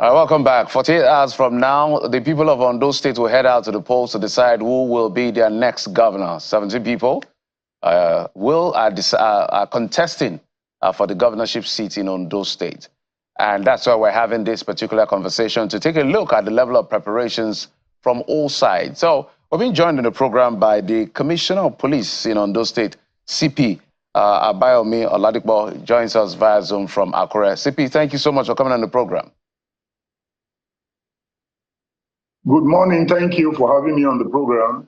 Welcome back. 48 hours from now, the people of Ondo State will head out to the polls to decide who will be their next governor. 17 people are contesting for the governorship seat in Ondo State. And that's why we're having this particular conversation, to take a look at the level of preparations from all sides. So we're being joined in the program by the Commissioner of Police in Ondo State, CP Abayomi Oladipo, joins us via Zoom from Akure. CP, thank you so much for coming on the program. Good morning. Thank you for having me on the program.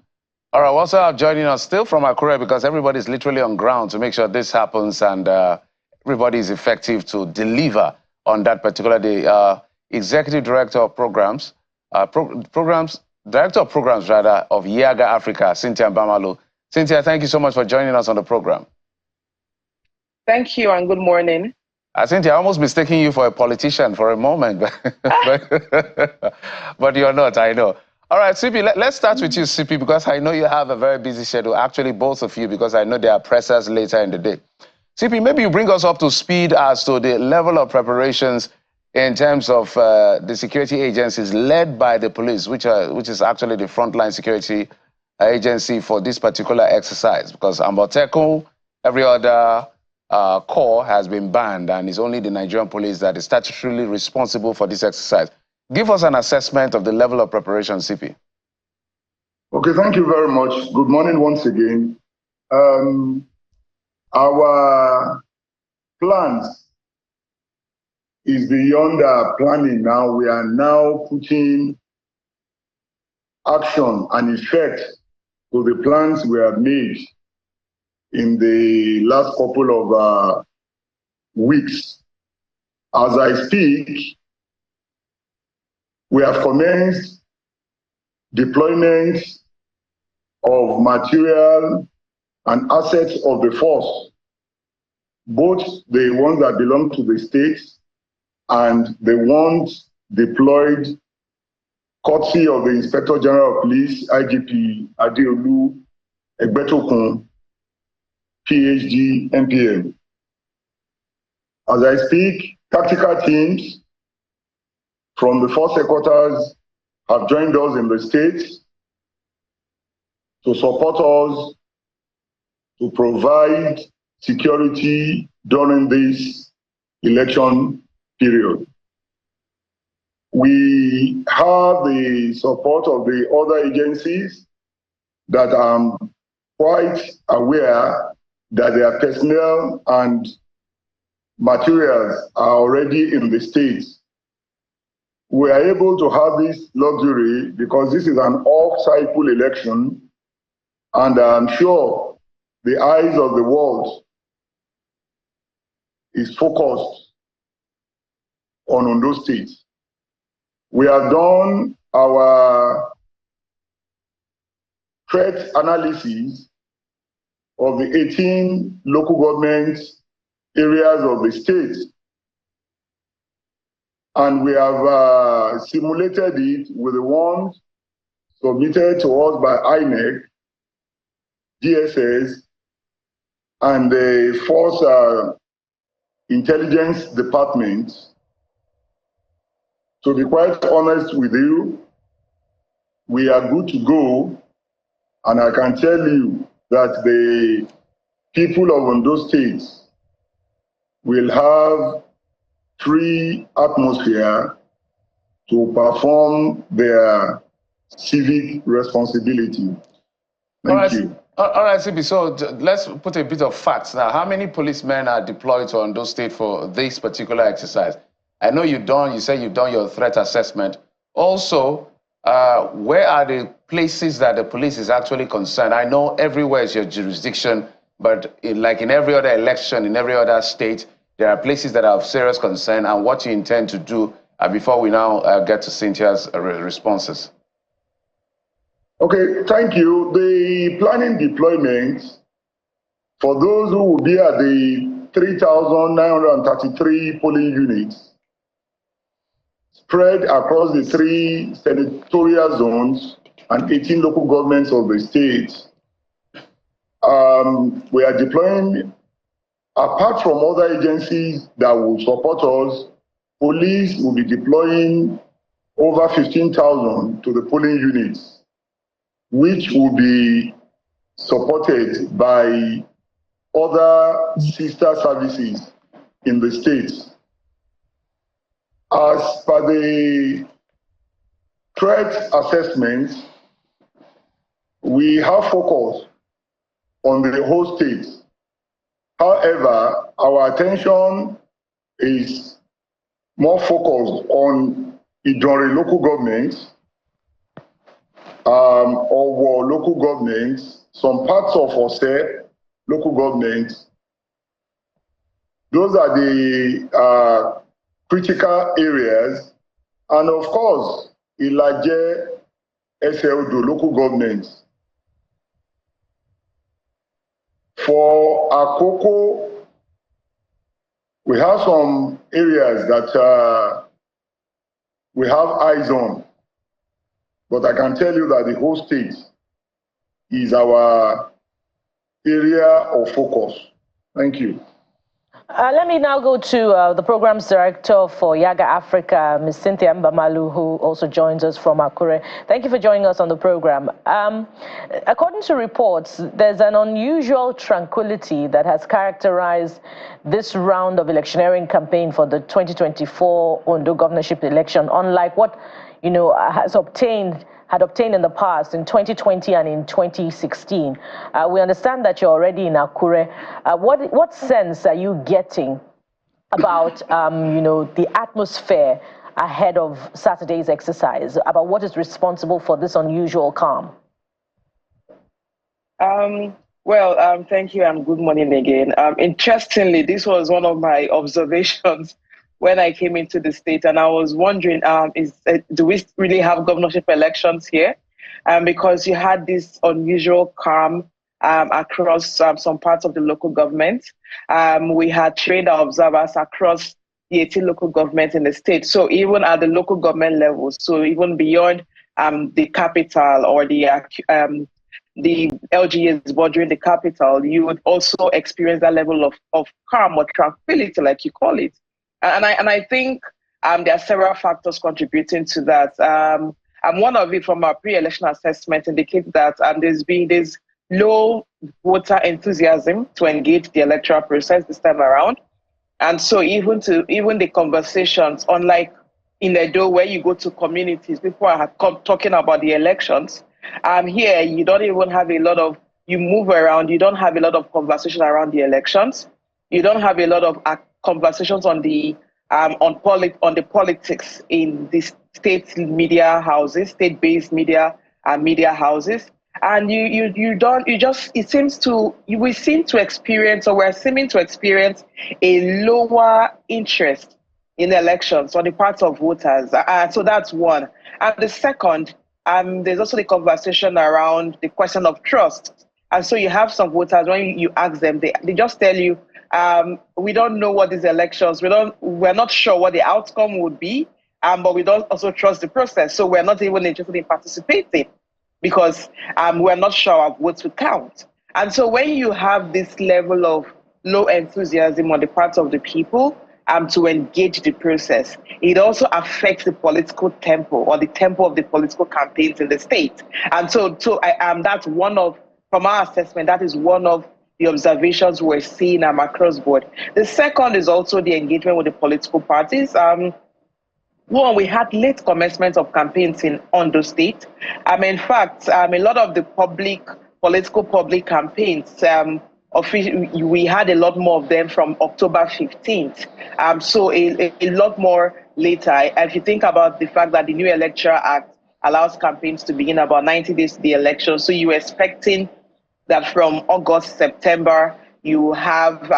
All right, also joining us still from Akure, because everybody's literally on ground to make sure this happens and everybody is effective to deliver on that particular day. Executive Director of Programs, Director of Programs rather, of YIAGA Africa, Cynthia Bamalu. Cynthia, thank you so much for joining us on the program. Thank you and good morning. Cynthia, I almost mistaken you for a politician for a moment, but you're not, I know. All right, CP, let's start with you, CP, because I know you have a very busy schedule, actually both of you, because I know there are pressers later in the day. CP, maybe you bring us up to speed as to the level of preparations in terms of the security agencies led by the police, which is actually the frontline security agency for this particular exercise, because Amboteku, every other corps has been banned, and it's only the Nigerian police that is statutorily responsible for this exercise. Give us an assessment of the level of preparation, CP. Okay, thank you very much. Good morning once again. Our plans is beyond our planning now. We are now putting action and effect to the plans we have made in the last couple of weeks. As I speak, we have commenced deployment of material and assets of the force, both the ones that belong to the states and the ones deployed courtesy of the Inspector General of Police, IGP Adeolu Egbetokun, PhD, MPM. As I speak, tactical teams from the force headquarters have joined us in the states to support us to provide security during this election period. We have the support of the other agencies that I'm quite aware that their personnel and materials are already in the States. We are able to have this luxury because this is an off-cycle election, and I'm sure the eyes of the world is focused on Ondo State. We have done our threat analysis of the 18 local government areas of the state. And we have simulated it with the ones submitted to us by INEC, DSS, and the Force Intelligence Department. To be quite honest with you, we are good to go, and I can tell you that the people of Ondo State will have free atmosphere to perform their civic responsibility. Thank you. All right, CP, so let's put a bit of facts now. How many policemen are deployed to Ondo State for this particular exercise? I know you said you've done your threat assessment. Also, where are the places that the police is actually concerned? I know everywhere is your jurisdiction, but like in every other election, in every other state, there are places that are of serious concern, and what you intend to do before we now get to Cynthia's responses. Okay, thank you. The planning deployment for those who will be at the 3,933 polling units spread across the 3 senatorial zones and 18 local governments of the state. We are deploying, apart from other agencies that will support us police will be deploying over 15,000 to the polling units, which will be supported by other sister services in the states. As per the threat assessment, we have focus on the whole state. However, our attention is more focused on Idore local governments, or local governments, some parts of Ose local governments. Those are the critical areas, and of course, Ilaje, Ondo local governments. For Akoko, we have some areas that we have eyes on, but I can tell you that the whole state is our area of focus. Thank you. Let me now go to the program's director for YIAGA Africa, Ms. Cynthia Mbamalu, who also joins us from Akure. Thank you for joining us on the program. According to reports, there's an unusual tranquility that has characterized this round of electioneering campaign for the 2024 Ondo governorship election, unlike what had obtained in the past in 2020 and in 2016. We understand that you're already in Akure. What sense are you getting about the atmosphere ahead of Saturday's exercise, about what is responsible for this unusual calm? Thank you and good morning again. Interestingly, this was one of my observations when I came into the state, and I was wondering, do we really have governorship elections here? Because you had this unusual calm across some parts of the local government. We had trained observers across the 18 local governments in the state. So even at the local government level, so even beyond the capital or the LGAs bordering the capital, you would also experience that level of calm or tranquility, like you call it. And I think there are several factors contributing to that. And one of it from our pre-election assessment indicates that there's low voter enthusiasm to engage the electoral process this time around. And so even the conversations, unlike in Edo, where you go to communities, people are talking about the elections. Here, you don't even have you move around, you don't have a lot of conversation around the elections. You don't have a lot of conversations on the politics in the state media houses, state-based media houses, and we're seeming to experience a lower interest in elections on the part of voters. So that's one. And the second, there's also the conversation around the question of trust. And so you have some voters, when you ask them, they just tell you, we don't know what these elections, we're not sure what the outcome would be, but we don't also trust the process. So we're not even interested in participating because we're not sure our votes would count. And so when you have this level of low enthusiasm on the part of the people to engage the process, it also affects the political tempo or the tempo of the political campaigns in the state. And so that's from our assessment, that is one of the observations we're seeing across board. The second is also the engagement with the political parties. One, we had late commencement of campaigns in Ondo State. In fact, a lot of the political public campaigns, we had a lot more of them from October 15th. So a lot more later. If you think about the fact that the new Electoral Act allows campaigns to begin about 90 days to the election, so you were expecting that from August, September, you have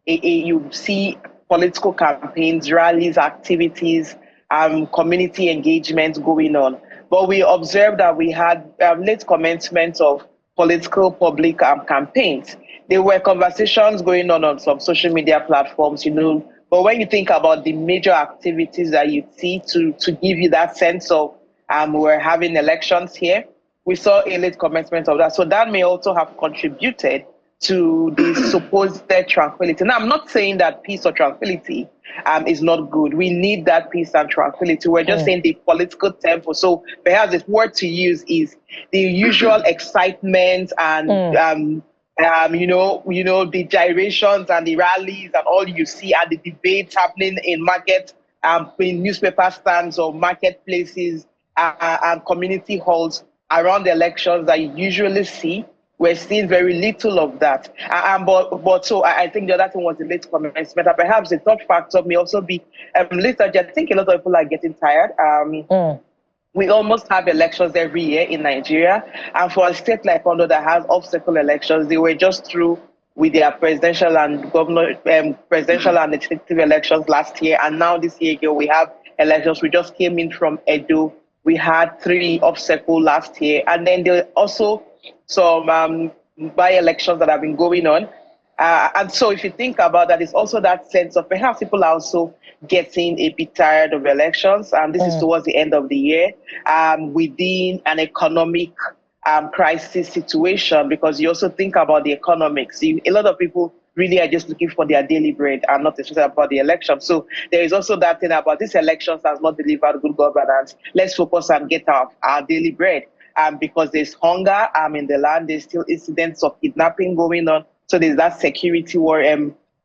you see political campaigns, rallies, activities, community engagement going on. But we observed that we had late commencement of political public campaigns. There were conversations going on some social media platforms, but when you think about the major activities that you see to give you that sense of we're having elections here, we saw a late commencement of that. So that may also have contributed to the supposed tranquility. Now, I'm not saying that peace or tranquility is not good. We need that peace and tranquility. We're just saying the political tempo. So perhaps the word to use is the usual excitement and the gyrations and the rallies and all you see and the debates happening in market, in newspaper stands or marketplaces and community halls around the elections that you usually see. We're seeing very little of that. But so I think the other thing was the late commencement. And perhaps the third factor may also be lethargy. I think a lot of people are getting tired. We almost have elections every year in Nigeria. And for a state like Ondo that has off-cycle elections, they were just through with their presidential and presidential and legislative elections last year. And now this year again, we have elections. We just came in from Edo. We had 3 off-cycle last year. And then there are also some by-elections that have been going on. And so if you think about that, it's also that sense of perhaps people are also getting a bit tired of elections. This is towards the end of the year within an economic crisis situation, because you also think about the economics. A lot of people really are just looking for their daily bread and not interested about the election. So there is also that thing about these elections has not delivered good governance. Let's focus and get our daily bread. Because there's hunger in the land, there's still incidents of kidnapping going on. So there's that security war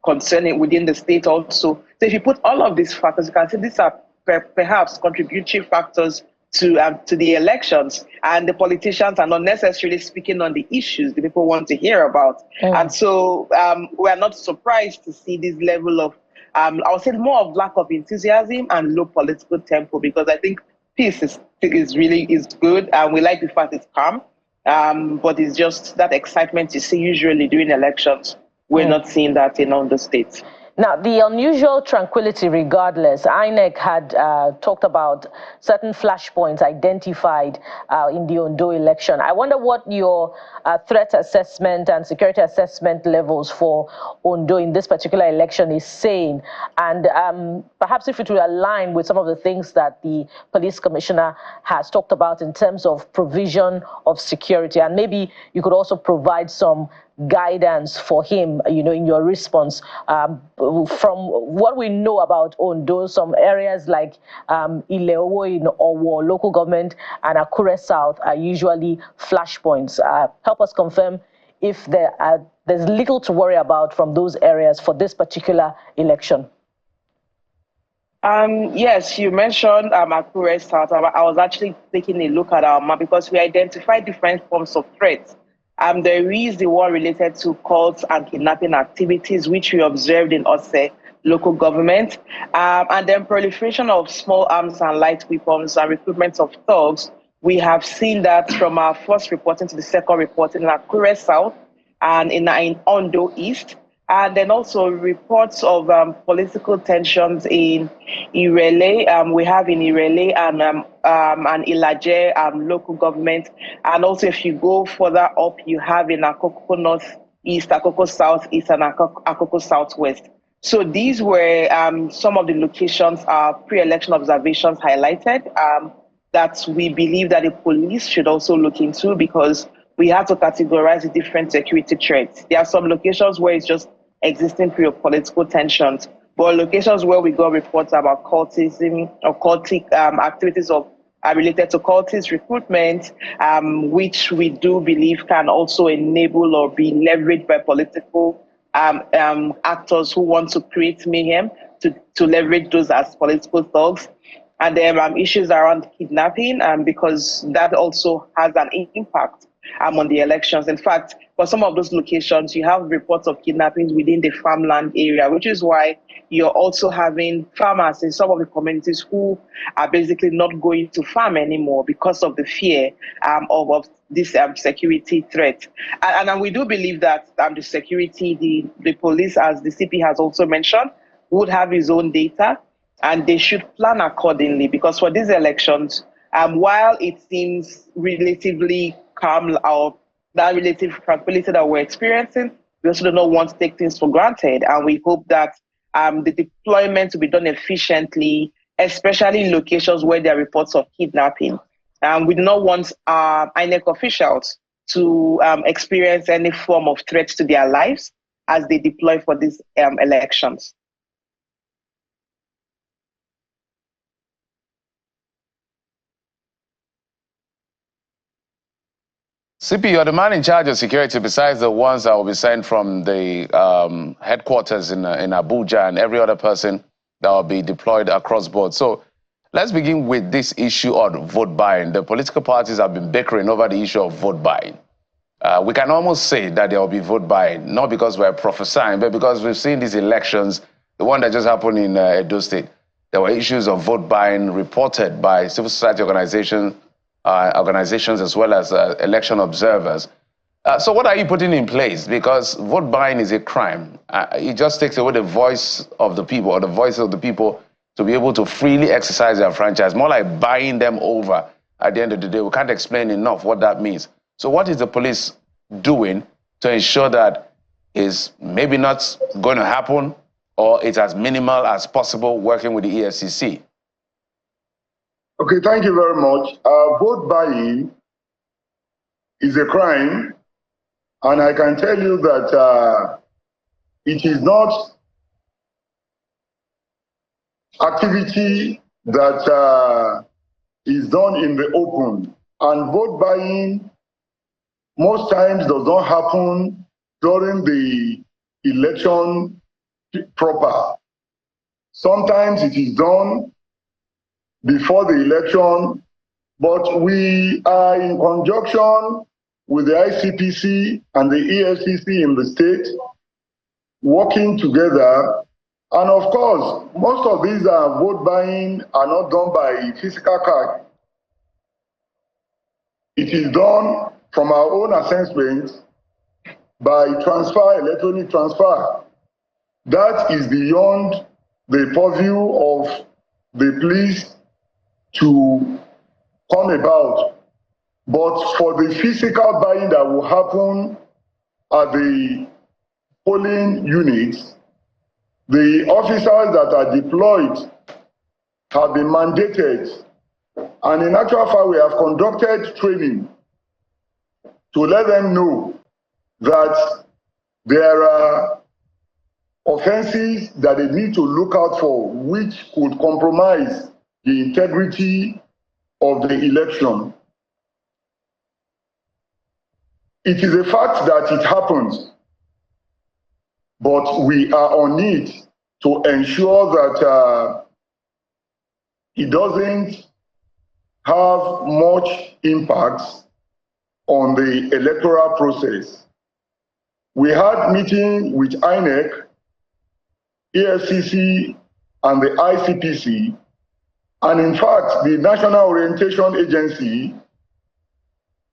concerning within the state also. So if you put all of these factors, you can see these are perhaps contributory factors to the elections, and the politicians are not necessarily speaking on the issues that people want to hear about. And so we are not surprised to see this level of, I would say, more of lack of enthusiasm and low political tempo, because I think peace is good, and we like the fact it's calm, but it's just that excitement you see usually during elections. We're not seeing that in other states. Now, the unusual tranquility regardless, INEC had talked about certain flashpoints identified in the Ondo election. I wonder what your threat assessment and security assessment levels for Ondo in this particular election is saying, and perhaps if it will align with some of the things that the police commissioner has talked about in terms of provision of security, and maybe you could also provide some guidance for him, in your response. From what we know about Ondo, some areas like Ileowo in Owo local government and Akure South are usually flashpoints. Help us confirm if there's little to worry about from those areas for this particular election. Yes, you mentioned Akure South. I was actually taking a look at our map because we identified different forms of threats. There is the one related to cults and kidnapping activities, which we observed in Ose local government, and then proliferation of small arms and light weapons and recruitment of thugs. We have seen that from our first reporting to the second reporting in Akure South and in Ondo East. And then also reports of political tensions in Irele. We have in Irele and Ilaje local government. And also if you go further up, you have in Akoko North East, Akoko South East, and Akoko Southwest. So these were some of the locations our pre-election observations highlighted that we believe that the police should also look into, because we have to categorize the different security threats. There are some locations where it's just existing political tensions, but locations where we got reports about cultism or cultic activities related to cultist recruitment, which we do believe can also enable or be leveraged by political actors who want to create mayhem to leverage those as political thugs. And then issues around kidnapping, because that also has an impact on the elections. In fact, for some of those locations, you have reports of kidnappings within the farmland area, which is why you're also having farmers in some of the communities who are basically not going to farm anymore because of the fear of this security threat. And we do believe that the security, the police, as the CP has also mentioned, would have his own data, and they should plan accordingly, because for these elections, while it seems relatively calm, or that relative tranquility that we're experiencing, we also do not want to take things for granted. And we hope that the deployment will be done efficiently, especially in locations where there are reports of kidnapping. We do not want INEC officials to experience any form of threat to their lives as they deploy for these elections. CP, you're the man in charge of security besides the ones that will be sent from the headquarters in Abuja and every other person that will be deployed across board. So let's begin with this issue of vote buying. The political parties have been bickering over the issue of vote buying. We can almost say that there will be vote buying, not because we're prophesying, but because we've seen these elections, the one that just happened in Edo State. There were issues of vote buying reported by civil society organizations as well as election observers. So what are you putting in place? Because vote buying is a crime. It just takes away the voice of the people, or the voice of the people to be able to freely exercise their franchise, more like buying them over at the end of the day. We can't explain enough what that means. So what is the police doing to ensure that is maybe not going to happen, or it's as minimal as possible, working with the EFCC? Okay, thank you very much. Vote buying is a crime, and I can tell you that it is not activity that is done in the open. And vote buying most times does not happen during the election proper. Sometimes it is done before the election, but we are in conjunction with the ICPC and the EFCC in the state, working together. And of course, most of these vote buying are not done by physical card. It is done from our own assessment by transfer, electronic transfer. That is beyond the purview of the police to come about. But for the physical buying that will happen at the polling units, the officers that are deployed have been mandated. And in actual fact, we have conducted training to let them know that there are offenses that they need to look out for, which could compromise the integrity of the election. It is a fact that it happens, but we are on it to ensure that it doesn't have much impact on the electoral process. We had meeting with INEC, EFCC, and the ICPC, and in fact, the National Orientation Agency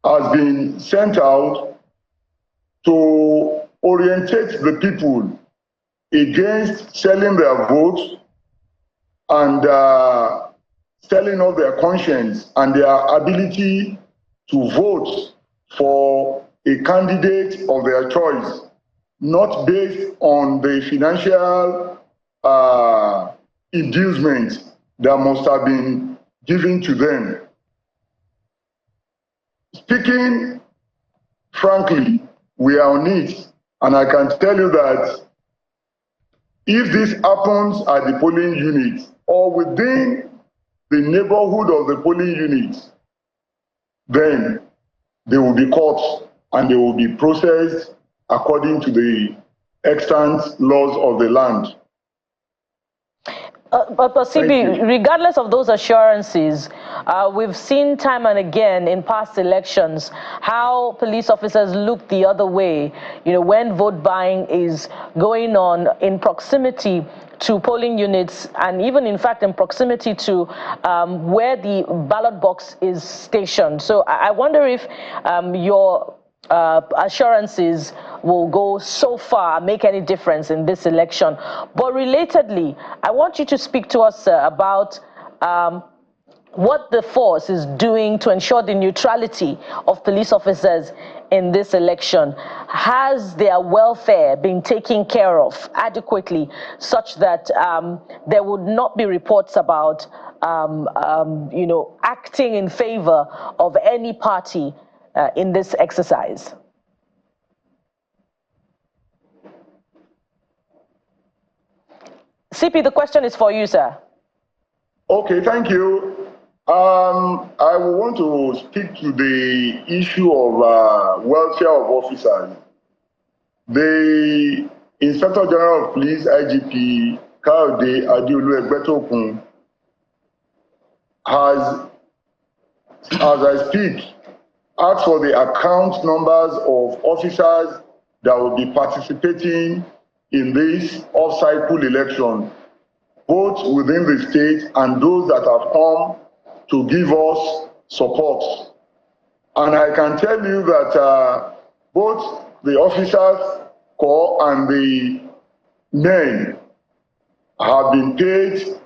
has been sent out to orientate the people against selling their votes and selling of their conscience and their ability to vote for a candidate of their choice, not based on the financial inducement that must have been given to them. Speaking frankly, we are on it, and I can tell you that if this happens at the polling unit or within the neighborhood of the polling unit, then they will be caught and they will be processed according to the extant laws of the land. But CB, regardless of those assurances, we've seen time and again in past elections how police officers look the other way, when vote buying is going on in proximity to polling units, and even in fact in proximity to where the ballot box is stationed. So I wonder if your assurances will go so far, make any difference in this election. But relatedly, I want you to speak to us about what the force is doing to ensure the neutrality of police officers in this election. Has their welfare been taken care of adequately such that there would not be reports about acting in favor of any party in this exercise? CP, the question is for you, sir. Okay, thank you. I want to speak to the issue of welfare of officers. The Inspector General of Police, IGP Kayode Adeolu Egbetokun, has, as I speak, asked for the account numbers of officers that will be participating in this off-cycle election, both within the state and those that have come to give us support. And I can tell you that both the officers corps and the men have been paid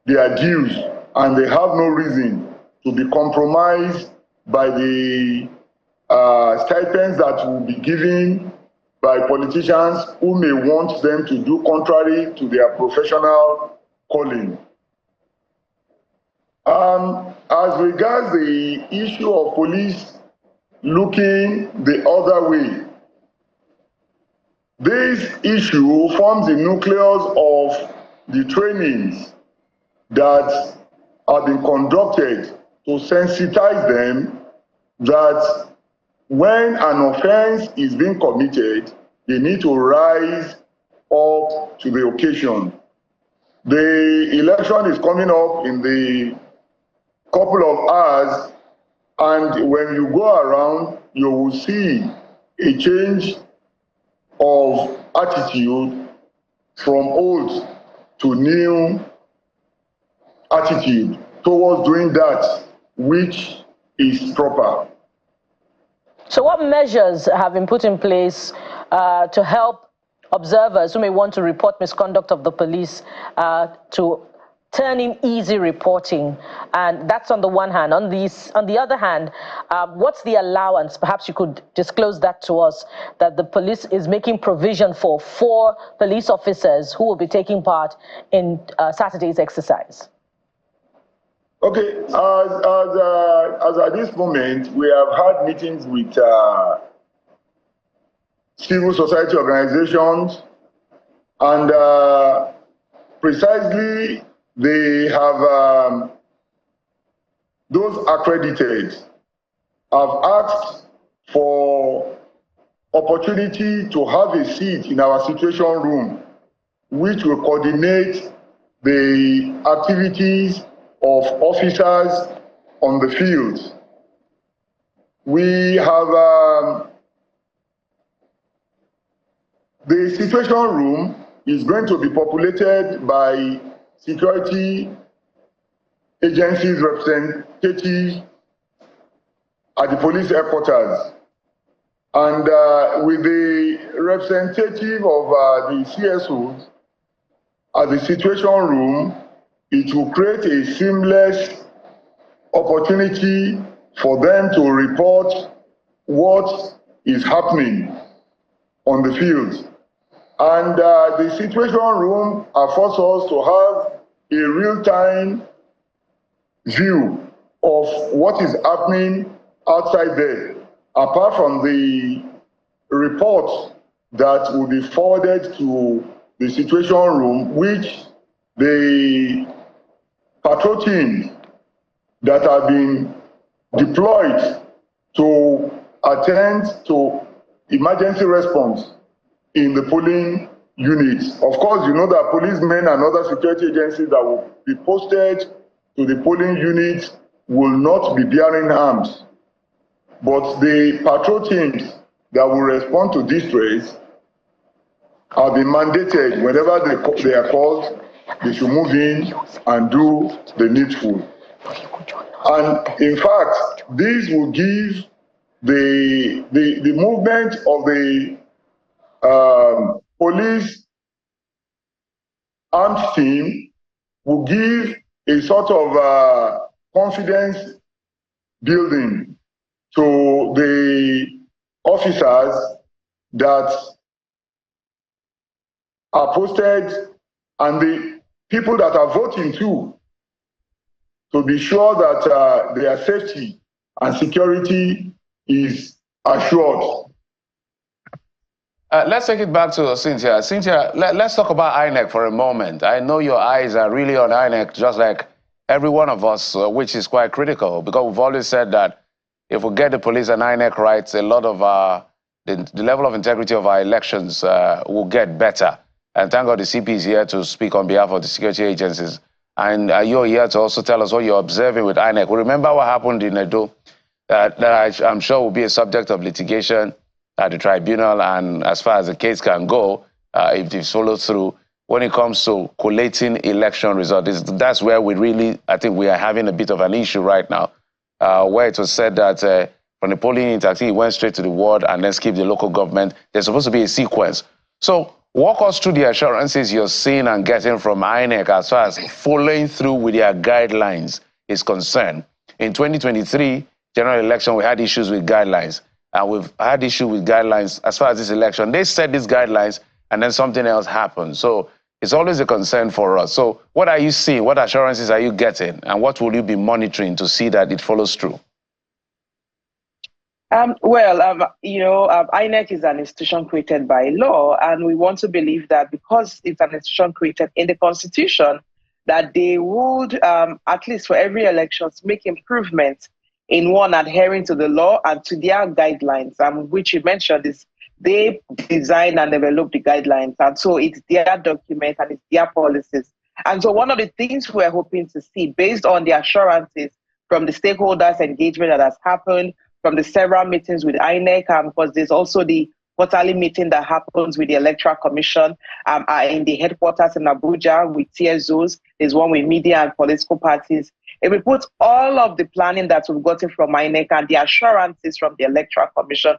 their dues, and they have no reason to be compromised by the stipends that will be given by politicians who may want them to do contrary to their professional calling. As regards the issue of police looking the other way, this issue forms the nucleus of the trainings that have been conducted to sensitize them that when an offense is being committed, they need to rise up to the occasion. The election is coming up in the couple of hours, and when you go around, you will see a change of attitude from old to new attitude towards doing that which is proper. So what measures have been put in place to help observers who may want to report misconduct of the police to turn in easy reporting? And that's on the one hand. On the other hand, what's the allowance? Perhaps you could disclose that to us, that the police is making provision for police officers who will be taking part in Saturday's exercise. Okay, as at this moment, we have had meetings with civil society organizations, and precisely they have, those accredited have asked for opportunity to have a seat in our situation room, which will coordinate the activities of officers on the field. We have the situation room is going to be populated by security agencies representatives at the police headquarters, and with the representative of the CSOs at the situation room, it will create a seamless opportunity for them to report what is happening on the field. And the situation room affords us to have a real-time view of what is happening outside there, apart from the report that will be forwarded to the situation room, which the patrol teams that have been deployed to attend to emergency response in the polling units. Of course, you know that policemen and other security agencies that will be posted to the polling units will not be bearing arms. But the patrol teams that will respond to distress have been mandated whenever they are called, they should move in and do the needful. And in fact, this will give the movement of the police armed team will give a sort of confidence building to the officers that are posted and the people that are voting too, to be sure that their safety and security is assured. Let's take it back to Cynthia. Cynthia, let's talk about INEC for a moment. I know your eyes are really on INEC, just like every one of us, which is quite critical, because we've always said that if we get the police and INEC right, a lot of the level of integrity of our elections will get better. And thank God the CP is here to speak on behalf of the security agencies. And you're here to also tell us what you're observing with INEC. We remember what happened in Ondo, that I'm sure will be a subject of litigation at the tribunal, and as far as the case can go, if it's followed through, when it comes to collating election results, that's where we really, I think we are having a bit of an issue right now, where it was said that from the polling unit, I think it went straight to the ward and then skipped the local government. There's supposed to be a sequence. So walk us through the assurances you're seeing and getting from INEC as far as following through with their guidelines is concerned. In 2023 general election, we had issues with guidelines. And we've had issue with guidelines as far as this election. They set these guidelines and then something else happened. So it's always a concern for us. So what are you seeing? What assurances are you getting? And what will you be monitoring to see that it follows through? INEC is an institution created by law, and we want to believe that because it's an institution created in the Constitution, that they would, at least for every election, make improvements in one, adhering to the law and to their guidelines, which you mentioned is they design and develop the guidelines. And so it's their document and it's their policies. And so one of the things we're hoping to see, based on the assurances from the stakeholders engagement that has happened, from the several meetings with INEC, because there's also the quarterly meeting that happens with the Electoral Commission in the headquarters in Abuja with TSOs. There's one with media and political parties. If we put all of the planning that we've gotten from INEC and the assurances from the Electoral Commission,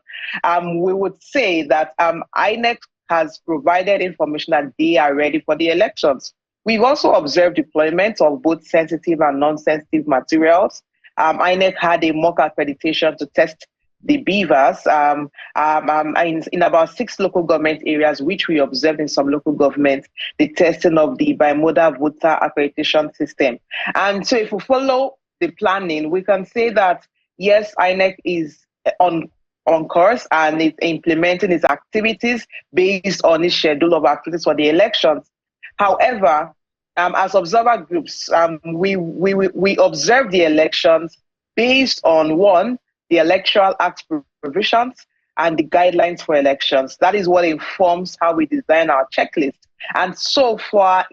we would say that INEC has provided information that they are ready for the elections. We've also observed deployment of both sensitive and non-sensitive materials. INEC had a mock accreditation to test the beavers in about 6 local government areas, which we observed in some local governments, the testing of the bimodal voter accreditation system. And so if we follow the planning, we can say that, yes, INEC is on course and it's implementing its activities based on its schedule of activities for the elections. However, as observer groups, we observe the elections based on, one, the Electoral Act provisions and the guidelines for elections. That is what informs how we design our checklist. And so for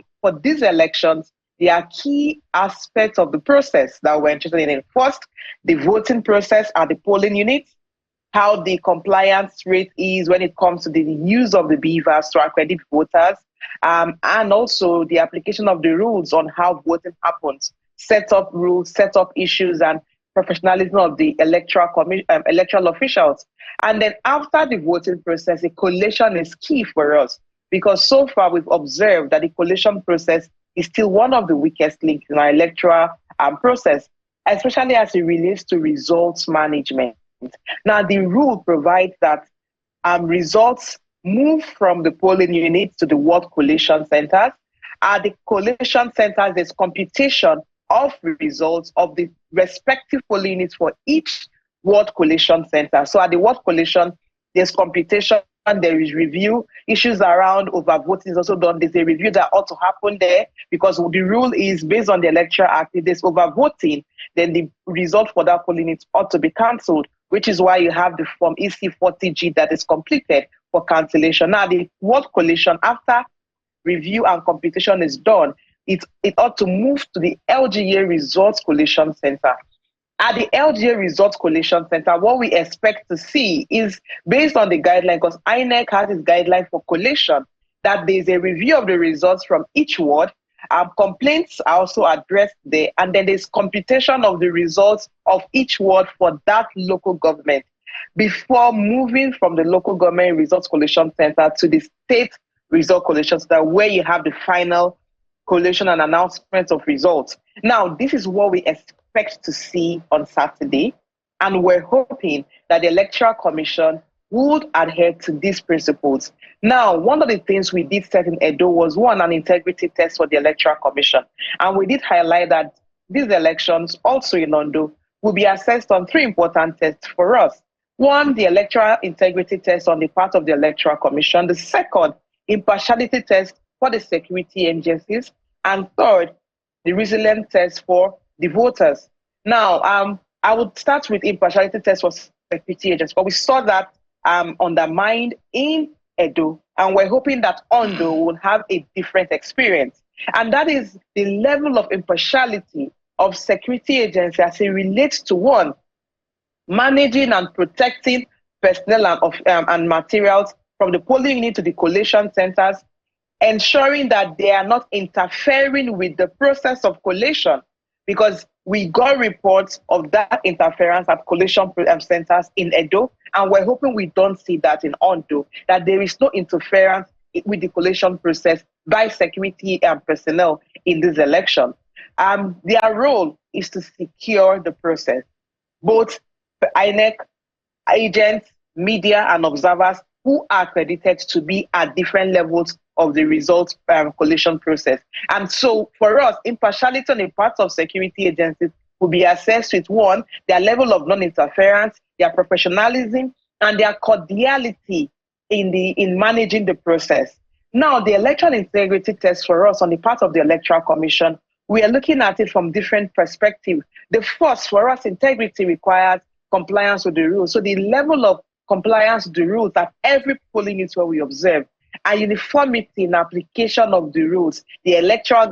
these elections, there are key aspects of the process that we're interested in. First, the voting process at the polling units, how the compliance rate is when it comes to the use of the beavers to accredit voters, and also the application of the rules on how voting happens, set up rules, set up issues, and professionalism of the electoral officials. And then after the voting process, the collation is key for us, because so far we've observed that the collation process is still one of the weakest links in our electoral process, especially as it relates to results management. Now, the rule provides that results move from the polling units to the ward collation centers. At the collation centers, there's computation of results of the respective polling units for each ward collation center. So at the ward collation, there's computation, there is review. Issues around overvoting is also done. There's a review that ought to happen there, because the rule is based on the Electoral Act. If there's overvoting, then the result for that polling unit ought to be cancelled, which is why you have the form EC40G that is completed for cancellation. Now, the ward collation, after review and computation is done, it ought to move to the LGA Results Collation Center. At the LGA Results Collation Center, what we expect to see is, based on the guideline, because INEC has its guideline for collation, that there's a review of the results from each ward, complaints are also addressed there, and then there's computation of the results of each ward for that local government before moving from the local government results collation center to the state result collation center, where you have the final collation and announcement of results. Now, this is what we expect to see on Saturday, and we're hoping that the Electoral Commission would adhere to these principles. Now, one of the things we did set in Edo was, one, an integrity test for the Electoral Commission. And we did highlight that these elections, also in Ondo, will be assessed on 3 important tests for us. One, the electoral integrity test on the part of the Electoral Commission. The second, impartiality test for the security agencies. And third, the resilience test for the voters. Now, I would start with impartiality test for security agents, but we saw that undermined in Edo, and we're hoping that Ondo will have a different experience. And that is the level of impartiality of security agencies as it relates to one, managing and protecting personnel and materials from the polling unit to the collation centers, ensuring that they are not interfering with the process of collation, because we got reports of that interference at collation centers in Edo, and we're hoping we don't see that in Ondo, that there is no interference with the collation process by security personnel in this election. Their role is to secure the process. Both the INEC agents, media, and observers who are accredited to be at different levels of the results collation process. And so for us, impartiality on the part of security agencies will be assessed with one, their level of non-interference, their professionalism, and their cordiality in managing the process. Now, the electoral integrity test for us on the part of the Electoral Commission, we are looking at it from different perspectives. The first, for us, integrity requires compliance with the rules. So the level of compliance with the rules at every polling unit where we observe, and uniformity in application of the rules, the Electoral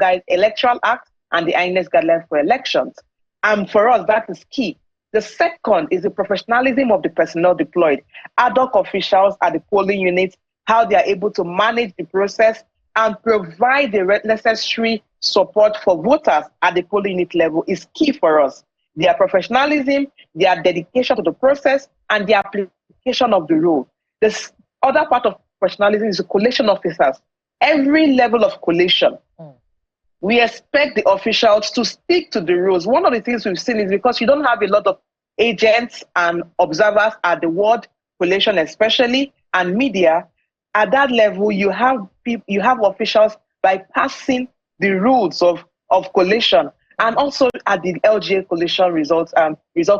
Act, and the INEC guidelines for elections. And for us, that is key. The second is the professionalism of the personnel deployed, ad hoc officials at the polling units, how they are able to manage the process and provide the necessary support for voters at the polling unit level is key for us. Their professionalism, their dedication to the process, and the application of the rule. The other part of professionalism is the collation officers. Every level of collation, we expect the officials to stick to the rules. One of the things we've seen is because you don't have a lot of agents and observers at the ward collation especially, and media, at that level, you have officials bypassing the rules of collation, and also at the LGA collation result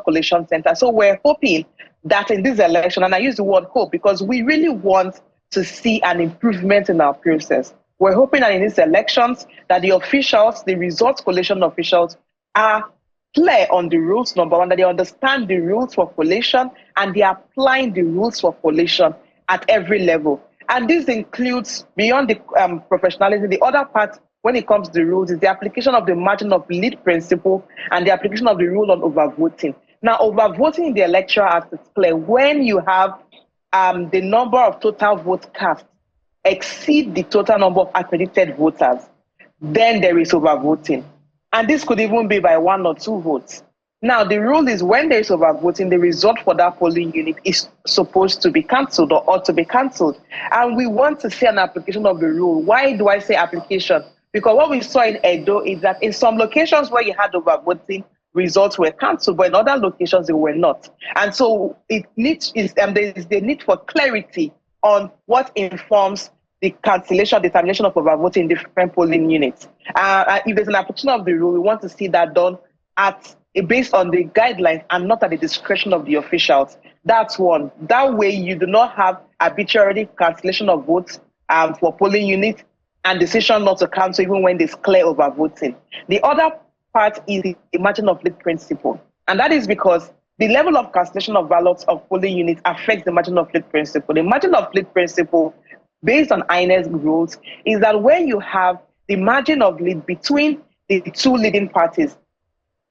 collation center. So we're hoping that in this election, and I use the word hope because we really want to see an improvement in our process. We're hoping that in these elections, that the officials, the results collation officials, are clear on the rules, number one, that they understand the rules for collation, and they are applying the rules for collation at every level. And this includes, beyond the professionalism, the other part when it comes to the rules is the application of the margin of lead principle and the application of the rule on overvoting. Now, overvoting in the Electoral Act is clear. When you have the number of total votes cast exceed the total number of accredited voters, then there is overvoting. And this could even be by 1 or 2 votes. Now, the rule is when there is overvoting, the result for that polling unit is supposed to be cancelled or ought to be cancelled. And we want to see an application of the rule. Why do I say application? Because what we saw in Edo is that in some locations where you had overvoting, results were cancelled, but in other locations they were not. And so there is the need for clarity on what informs the cancellation, determination of overvoting in different polling units. If there's an application of the rule, we want to see that done based on the guidelines and not at the discretion of the officials. That's one. That way you do not have arbitrary cancellation of votes for polling units and decision not to cancel even when there's clear overvoting. The other part is the margin of lead principle. And that is because the level of cancellation of ballots of polling units affects the margin of lead principle. The margin of lead principle, based on INEC rules, is that when you have the margin of lead between the two leading parties,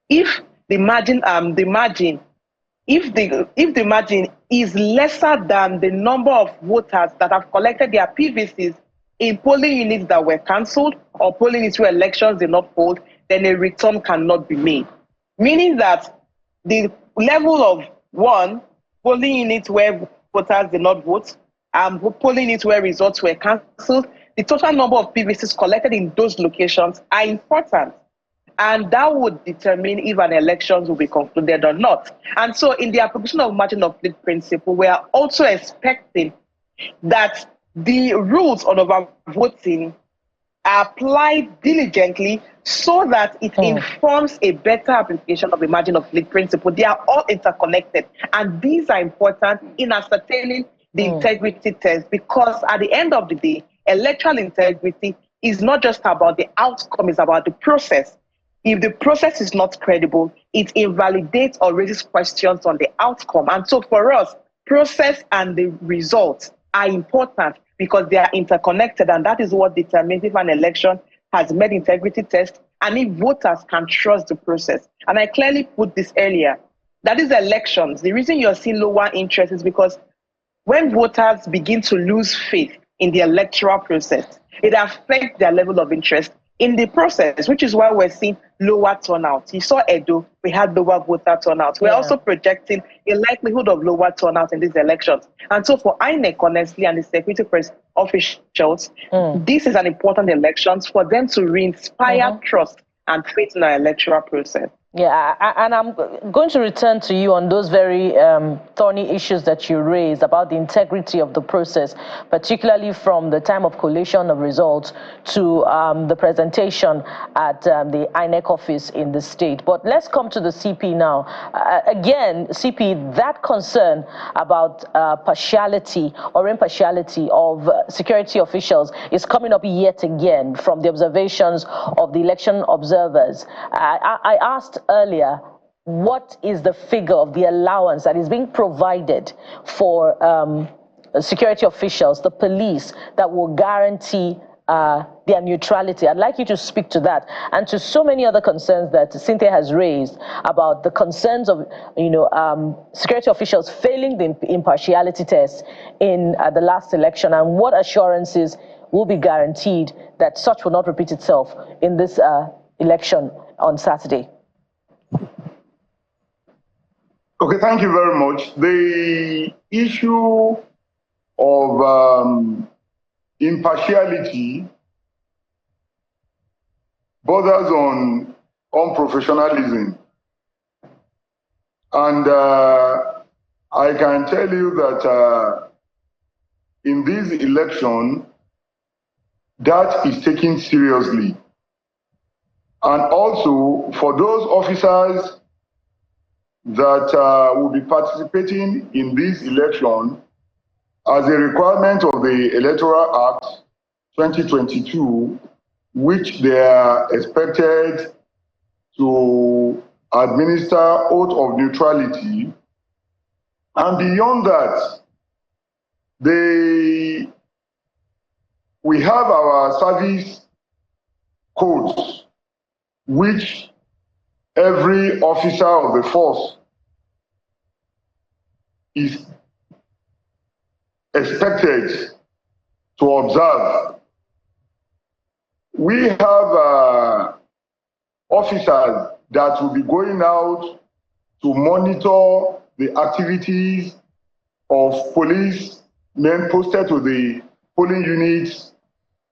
if the margin is lesser than the number of voters that have collected their PVCs in polling units that were cancelled or polling units where elections did not hold, then a return cannot be made. Meaning that the level of one, polling units where voters did not vote, polling units where results were cancelled, the total number of PVCs collected in those locations are important. And that would determine if an election will be concluded or not. And so in the application of margin of lead principle, we are also expecting that the rules on overvoting applied diligently so that it informs a better application of the margin of lead principle. They are all interconnected, and these are important in ascertaining the integrity test, because at the end of the day, electoral integrity is not just about the outcome, it's about the process. If the process is not credible, it invalidates or raises questions on the outcome. And so for us, process and the results are important because they are interconnected, and that is what determines if an election has met integrity test and if voters can trust the process. And I clearly put this earlier, that is elections. The reason you're seeing lower interest is because when voters begin to lose faith in the electoral process, it affects their level of interest in the process, which is why we're seeing lower turnout. You saw Edo, we had lower voter turnout. We're also projecting a likelihood of lower turnout in these elections. And so for INEC, honestly, and the security press officials, this is an important election for them to re-inspire trust and faith in our electoral process. Yeah, and I'm going to return to you on those very thorny issues that you raised about the integrity of the process, particularly from the time of collation of results to the presentation at the INEC office in the state. But let's come to the CP now. Again, CP, that concern about partiality or impartiality of security officials is coming up yet again from the observations of the election observers. I asked earlier, what is the figure of the allowance that is being provided for security officials, the police, that will guarantee their neutrality? I'd like you to speak to that and to so many other concerns that Cynthia has raised about the concerns of, security officials failing the impartiality test in the last election, and what assurances will be guaranteed that such will not repeat itself in this election on Saturday. Okay, thank you very much. The issue of impartiality borders on unprofessionalism. And I can tell you that in this election, that is taken seriously. And also, for those officers that will be participating in this election, as a requirement of the Electoral Act 2022, which they are expected to administer oath of neutrality, and beyond that, we have our service codes, which every officer of the force is expected to observe. We have officers that will be going out to monitor the activities of policemen posted to the polling units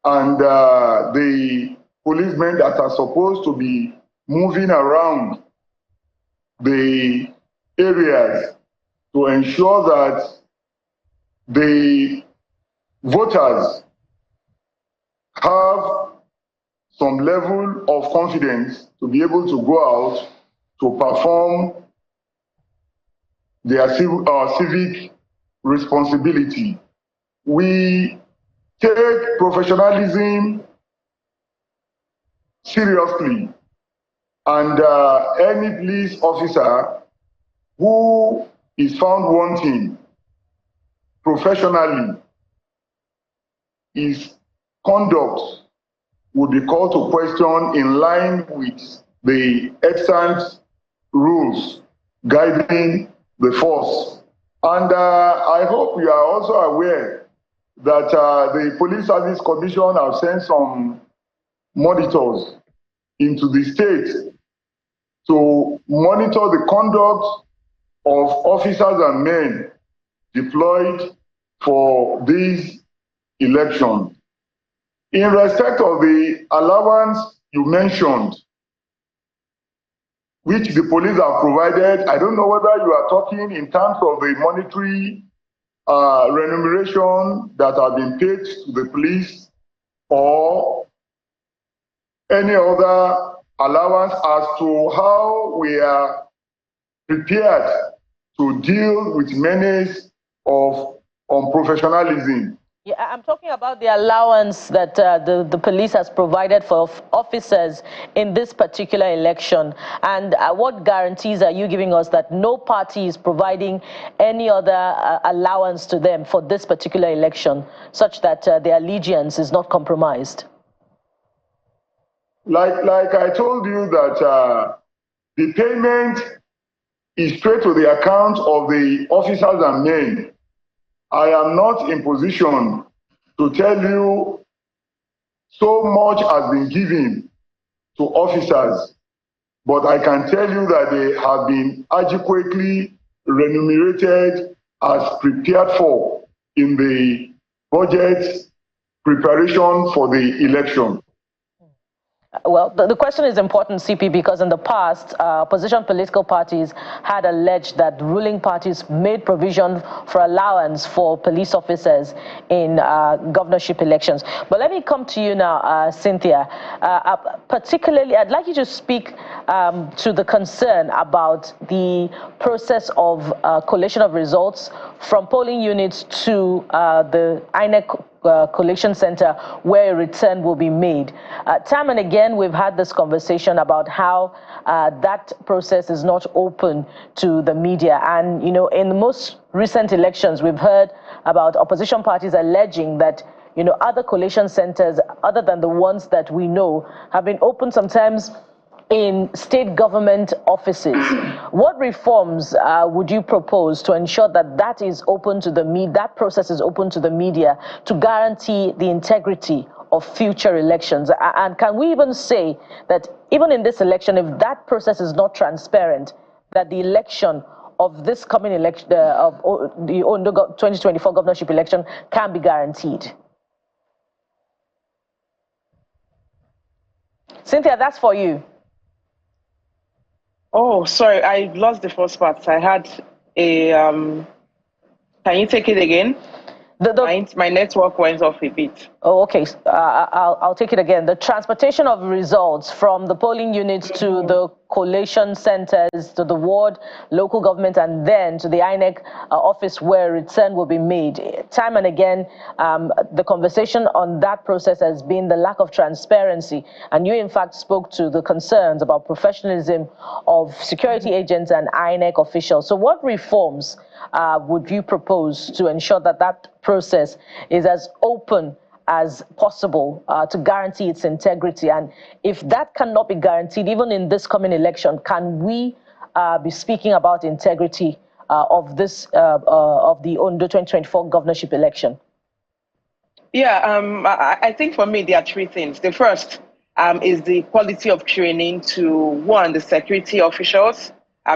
and the policemen that are supposed to be moving around the areas to ensure that the voters have some level of confidence to be able to go out to perform their civic responsibility. We take professionalism seriously, and any police officer who is found wanting professionally, his conduct would be called to question in line with the extant rules guiding the force. And I hope you are also aware that the Police Service Commission have sent some monitors into the state to monitor the conduct of officers and men deployed for these elections. In respect of the allowance you mentioned, which the police have provided, I don't know whether you are talking in terms of the monetary remuneration that have been paid to the police, or any other allowance as to how we are prepared to deal with menace of unprofessionalism. Yeah, I'm talking about the allowance that the police has provided for officers in this particular election. And what guarantees are you giving us that no party is providing any other allowance to them for this particular election, such that their allegiance is not compromised? Like I told you that the payment is straight to the account of the officers and men. I am not in position to tell you so much has been given to officers, but I can tell you that they have been adequately remunerated as prepared for in the budget preparation for the election. Well, the question is important, CP, because in the past, opposition political parties had alleged that ruling parties made provision for allowance for police officers in governorship elections. But let me come to you now, Cynthia. Particularly, I'd like you to speak to the concern about the process of collation of results from polling units to the INEC Collation Center, where a return will be made. Time and again, we've had this conversation about how that process is not open to the media. And, you know, in the most recent elections, we've heard about opposition parties alleging that, you know, other collation centers, other than the ones that we know, have been open sometimes in state government offices. What reforms would you propose to ensure that that is open to the media, that process is open to the media, to guarantee the integrity of future elections? And can we even say that even in this election, if that process is not transparent, that the election of this coming election, of the Ondo 2024 governorship election, can be guaranteed? Cynthia, that's for you. Oh, sorry, I lost the first part. I had a, can you take it again? My network went off a bit. Oh, okay. I'll take it again. The transportation of results from the polling units to the collation centers, to the ward, local government, and then to the INEC office where return will be made. Time and again, the conversation on that process has been the lack of transparency. And you, in fact, spoke to the concerns about professionalism of security agents and INEC officials. So what reforms would you propose to ensure that that process is as open as possible to guarantee its integrity? And if that cannot be guaranteed, even in this coming election, can we be speaking about integrity of this of the Ondo 2024 governorship election? Yeah, I think for me there are three things. The first is the quality of training to, one, the security officials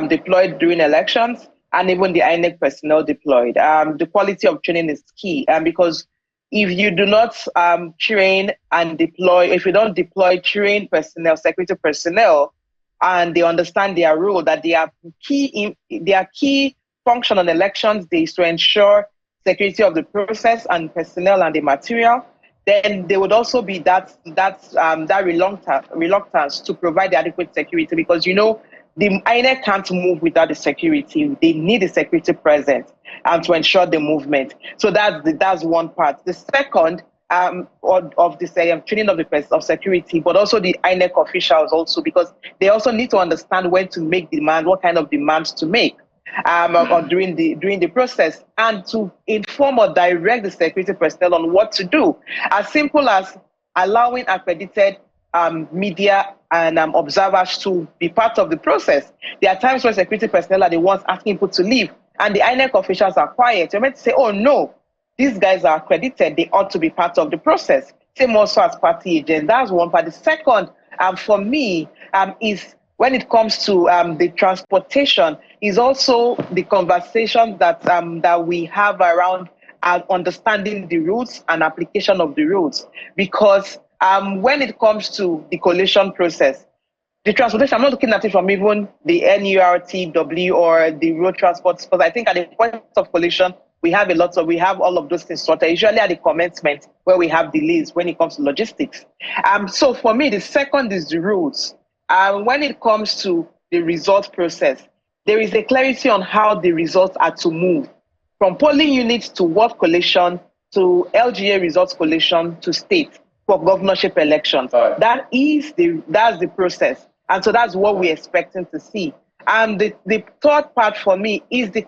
deployed during elections, and even the INEC personnel deployed. The quality of training is key, because if you do not train and deploy, if you don't deploy trained personnel, security personnel, and they understand their role, that their key function on elections is to ensure security of the process and personnel and the material, then there would also be that reluctance to provide adequate security, because, you know, the INEC can't move without the security. They need the security present to ensure the movement. So that's one part. The second of this training of security, but also the INEC officials also, because they also need to understand when to make demand, what kind of demands to make or during the process, and to inform or direct the security personnel on what to do. As simple as allowing accredited media and observers to be part of the process. There are times when security personnel are the ones asking people to leave, and the INEC officials are quiet. You're meant to say, oh no, these guys are accredited, they ought to be part of the process. Same also as party agents. That's one part. The second, for me, is when it comes to the transportation, is also the conversation that we have around understanding the routes and application of the routes. Because when it comes to the collation process, the transportation, I'm not looking at it from even the NURTW or the road transport, because I think at the point of collation, we have all of those things sorted, usually at the commencement where we have delays when it comes to logistics. So for me, the second is the rules. When it comes to the results process, there is a clarity on how the results are to move from polling units to ward collation to LGA results collation to state for governorship elections. Right. That's the process. And so that's what we're expecting to see. And the third part for me is the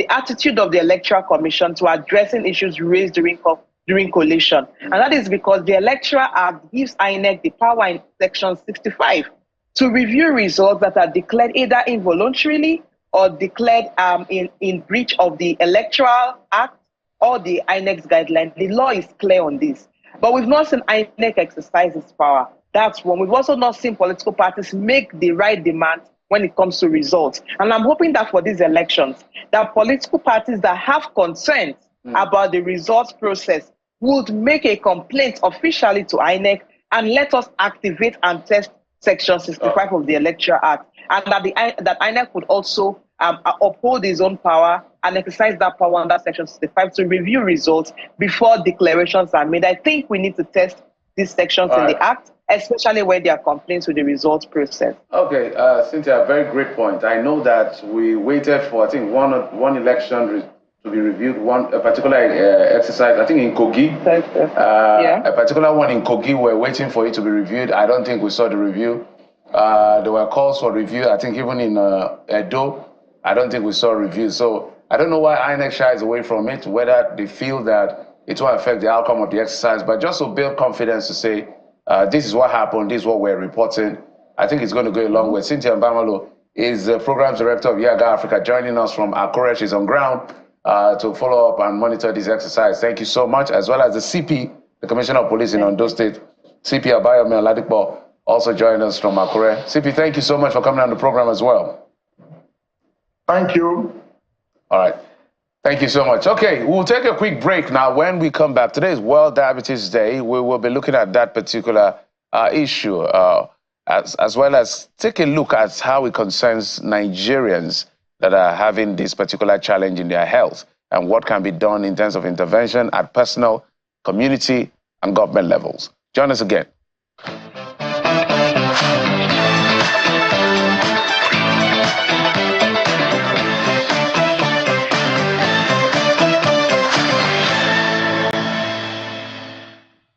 attitude of the Electoral Commission to addressing issues raised during collation. And that is because the Electoral Act gives INEC the power in Section 65 to review results that are declared either involuntarily or declared in breach of the Electoral Act or the INEC's guidelines. The law is clear on this. But we've not seen INEC exercise its power. That's one. We've also not seen political parties make the right demands when it comes to results. And I'm hoping that for these elections, that political parties that have concerns about the results process would make a complaint officially to INEC and let us activate and test Section 65 of the Electoral Act. And that INEC would also uphold his own power and exercise that power under Section 65 to review results before declarations are made. I think we need to test these sections in the Act, especially when there are complaints with the results process. Okay, Cynthia, very great point. I know that we waited for, I think, one election to be reviewed, a particular exercise, I think in Kogi. A particular one in Kogi, we're waiting for it to be reviewed. I don't think we saw the review. There were calls for review, I think even in Edo. I don't think we saw a review. So I don't know why INEC shies away from it, whether they feel that it will affect the outcome of the exercise, but just to build confidence to say, this is what happened, this is what we're reporting. I think it's going to go a long way. Cynthia Mbamalu is the Programs Director of YIAGA Africa, joining us from Akure. She's on ground to follow up and monitor this exercise. Thank you so much, as well as the CP, the Commissioner of Police in Ondo State, CP Abayomi Oladipo, also joined us from Akure. CP, thank you so much for coming on the program as well. Thank you. All right. Thank you so much. Okay, we'll take a quick break now. When we come back, today is World Diabetes Day. We will be looking at that particular issue, as well as take a look at how it concerns Nigerians that are having this particular challenge in their health and what can be done in terms of intervention at personal, community, and government levels. Join us again.